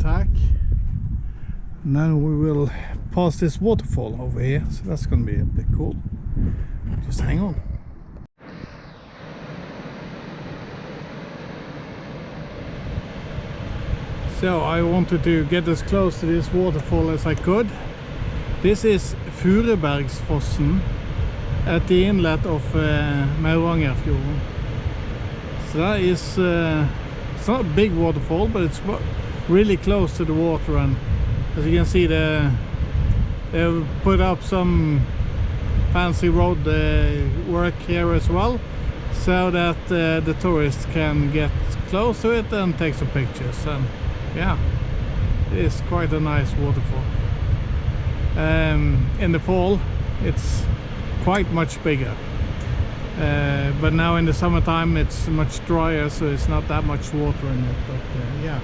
tack, and then we will pass this waterfall over here, so that's going to be a bit cool. Just hang on. So I wanted to get as close to this waterfall as I could. This is Fjorden at the inlet of Maurangerfjord. So that is, it's not a big waterfall, but it's really close to the water, and as you can see, they've put up some fancy road work here as well, so that the tourists can get close to it and take some pictures. And yeah, it's quite a nice waterfall. In the fall it's quite much bigger, but now in the summertime it's much drier, so it's not that much water in it, but yeah,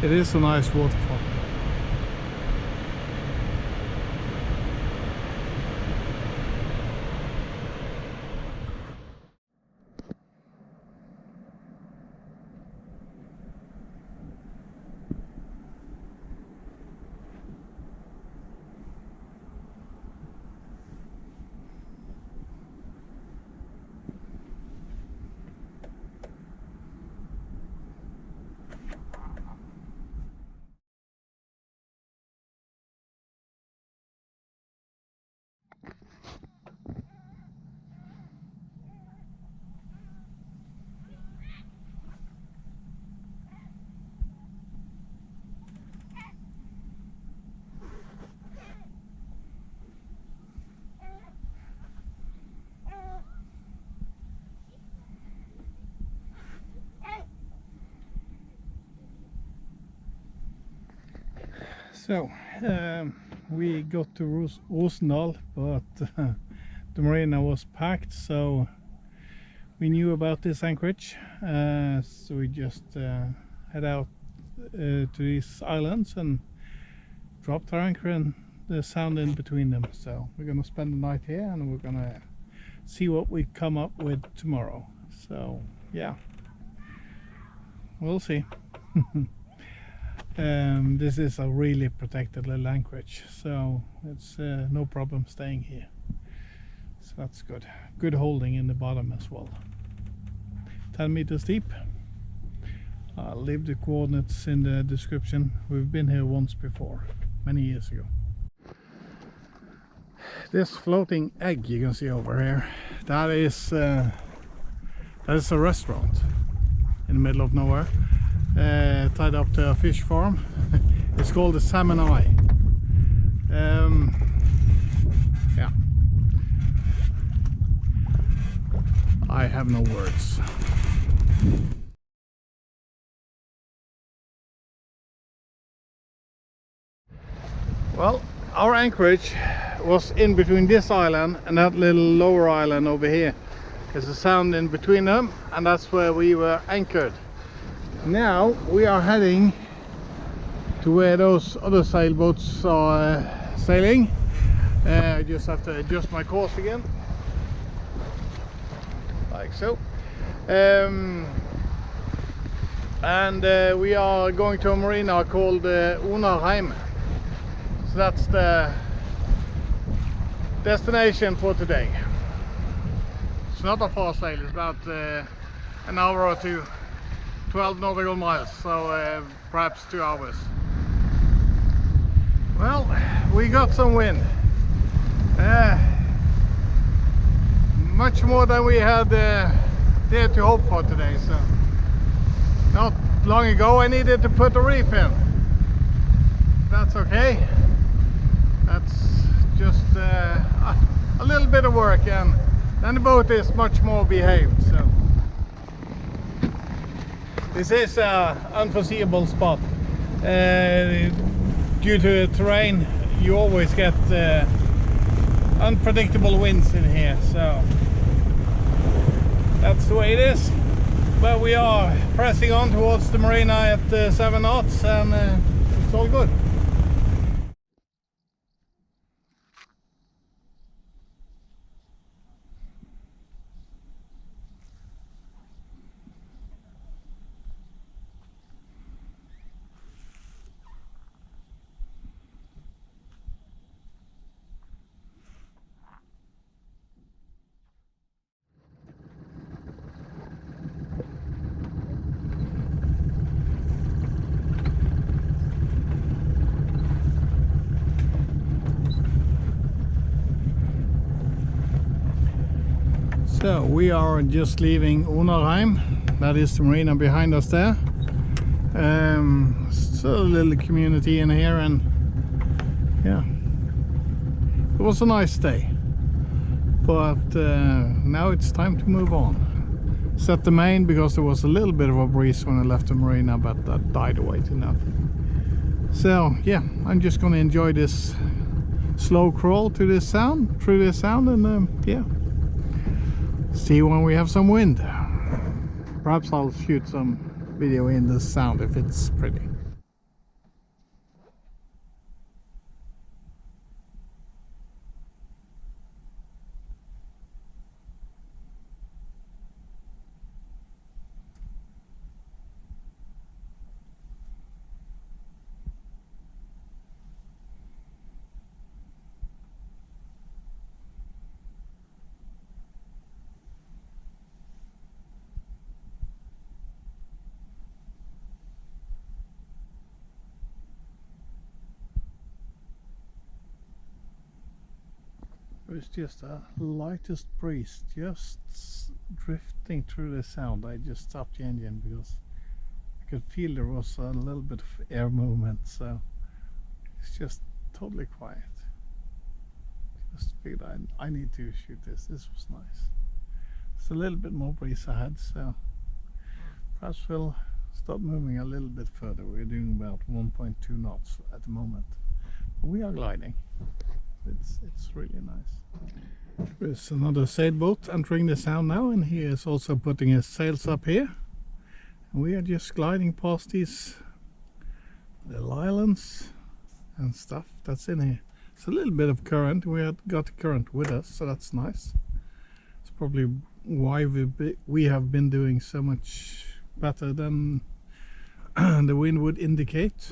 it is a nice waterfall. So we got to Rosendal, but the marina was packed, so we knew about this anchorage, so we just head out to these islands and dropped our anchor and the sound in between them. So we're gonna spend the night here, and we're gonna see what we come up with tomorrow. So yeah, we'll see. This is a really protected little anchorage, so it's no problem staying here. So that's good. Good holding in the bottom as well. 10 meters deep. I'll leave the coordinates in the description. We've been here once before, many years ago. This floating egg you can see over here, that is a restaurant in the middle of nowhere. Tied up to a fish farm. It's called the Salmon Eye. Yeah, I have no words. Well, our anchorage was in between this island and that little lower island over here. There's a sound in between them, and that's where we were anchored. Now we are heading to where those other sailboats are sailing. I just have to adjust my course again, like so. And we are going to a marina called Onarheim. So that's the destination for today. It's not a far sail, it's about an hour or two. 12 nautical miles, so perhaps 2 hours. Well, we got some wind. Much more than we had dared to hope for today. So, not long ago I needed to put a reef in. That's okay. That's just a little bit of work, and then the boat is much more behaved. So. This is an unforeseeable spot. Due to the terrain, you always get unpredictable winds in here, so that's the way it is. But we are pressing on towards the marina at 7 knots, and it's all good. So we are just leaving Onarheim. That is the marina behind us there. So a little community in here, and yeah, it was a nice day. But now it's time to move on. Set the main because there was a little bit of a breeze when I left the marina, but that died away to nothing. So yeah, I'm just gonna enjoy this slow crawl to this sound, through this sound, and yeah, see when we have some wind. Perhaps I'll shoot some video in the sound if it's pretty. It's just a lightest breeze, just drifting through the sound. I just stopped the engine because I could feel there was a little bit of air movement, so it's just totally quiet. Just figured I need to shoot this. This was nice. It's a little bit more breeze ahead, so perhaps we'll start moving a little bit further. We're doing about 1.2 knots at the moment, but we are gliding. It's really nice. There's another sailboat entering the sound now, and he is also putting his sails up here. And we are just gliding past these little islands and stuff that's in here. It's a little bit of current. We have got the current with us, so that's nice. It's probably why we have been doing so much better than the wind would indicate.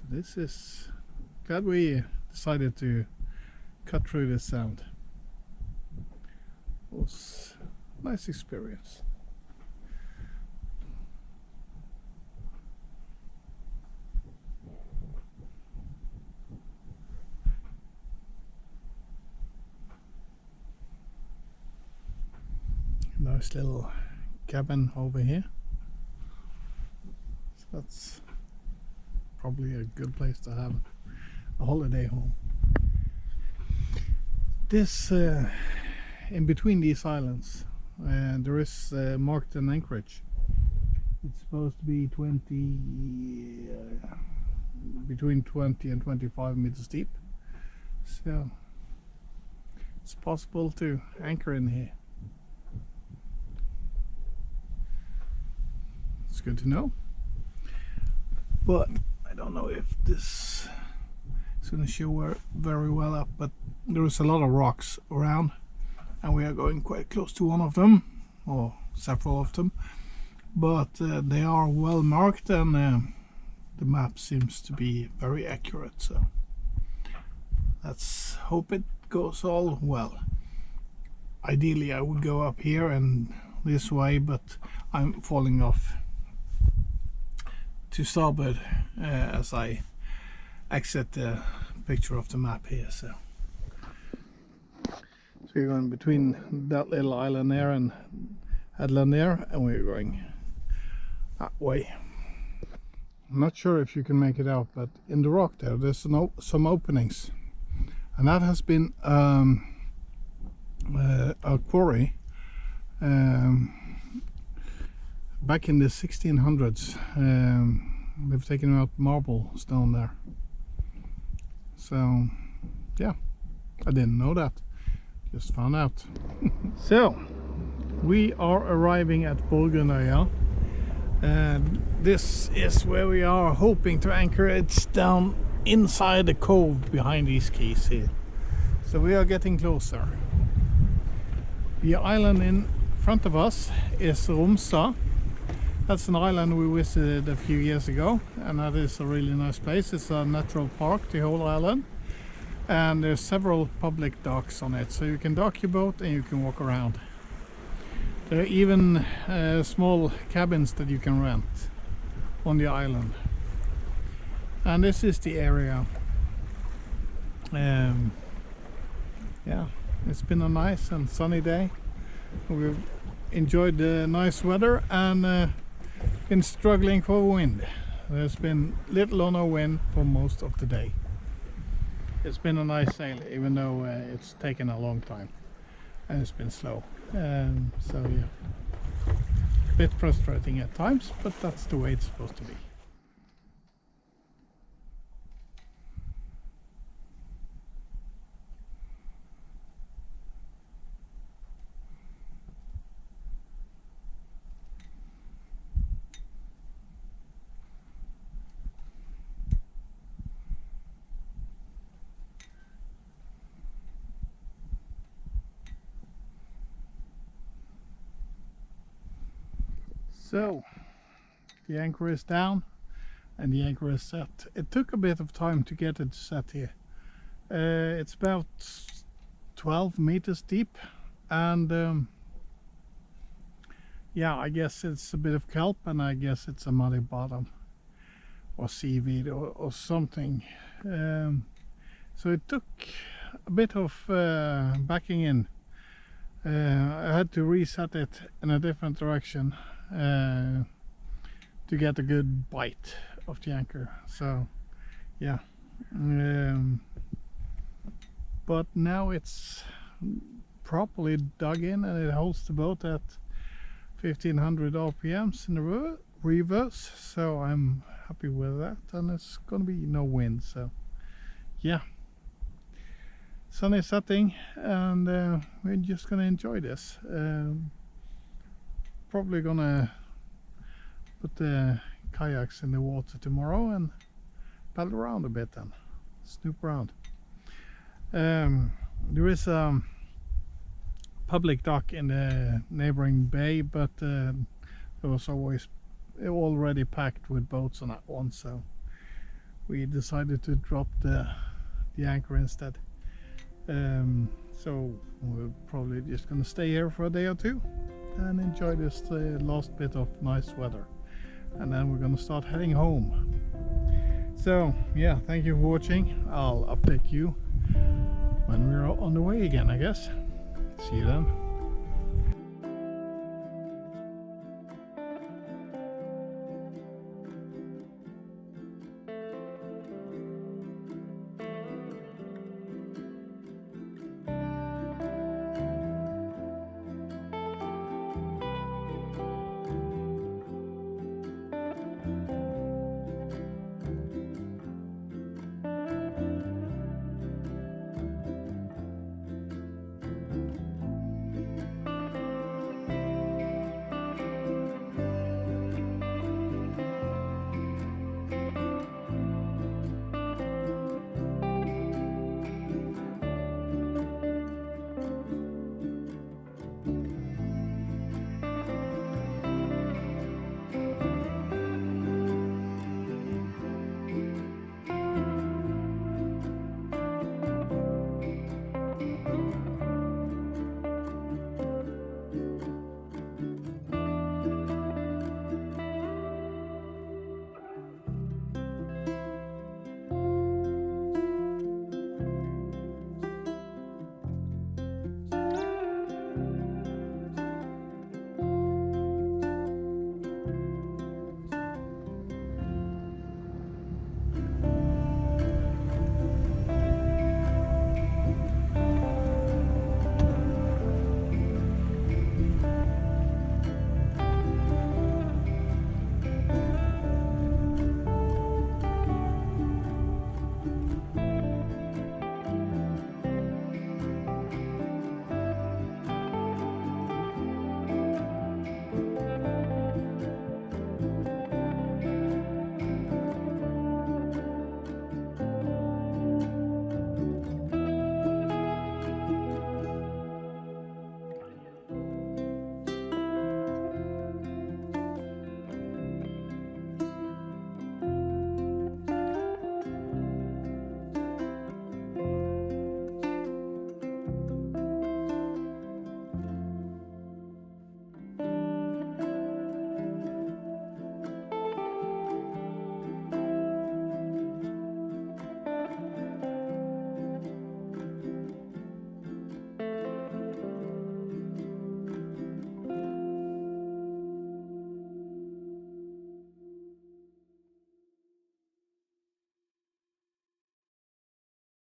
This is glad we decided to cut through this sound. It was a nice experience. Nice little cabin over here. So that's probably a good place to have a holiday home. This in between these islands there is marked an anchorage. It's supposed to be between 20 and 25 meters deep, so it's possible to anchor in here. It's good to know, but I don't know if this is going to show very well up, but there is a lot of rocks around, and we are going quite close to one of them, or several of them, but they are well marked, and the map seems to be very accurate, so let's hope it goes all well. Ideally I would go up here and this way, but I'm falling off to starboard as I exit the picture of the map here. So we're going between that little island there and headland there, and we're going that way. I'm not sure if you can make it out, but in the rock there's some openings, and that has been a quarry back in the 1600s. They've taken out marble stone there. So yeah, I didn't know that, just found out. So we are arriving at Borgrundesøya, and this is where we are hoping to anchor. It's down inside the cove behind these keys here. So we are getting closer. The island in front of us is Romsa. That's an island we visited a few years ago, and that is a really nice place. It's a natural park, the whole island, and there's several public docks on it, so you can dock your boat and you can walk around. There are even small cabins that you can rent on the island. And this is the area Yeah, it's been a nice and sunny day. We've enjoyed the nice weather and been struggling for wind. There's been little or no wind for most of the day. It's been a nice sail, even though it's taken a long time and it's been slow. So yeah, a bit frustrating at times, but that's the way it's supposed to be. So the anchor is down and the anchor is set. It took a bit of time to get it set here. It's about 12 meters deep, and yeah, I guess it's a bit of kelp, and I guess it's a muddy bottom or seaweed or something. So it took a bit of backing in. I had to reset it in a different direction to get a good bite of the anchor. So yeah, but now it's properly dug in and it holds the boat at 1500 RPMs in the reverse, so I'm happy with that, and it's gonna be no wind. So yeah, sun is setting and we're just gonna enjoy this. Probably gonna put the kayaks in the water tomorrow and paddle around a bit and snoop around. There is a public dock in the neighboring bay, but it was already packed with boats on that one, so we decided to drop the anchor instead. So we're probably just gonna stay here for a day or two and enjoy this last bit of nice weather, and then we're gonna start heading home. So yeah, thank you for watching. I'll update you when we're on the way again, I guess. See you then.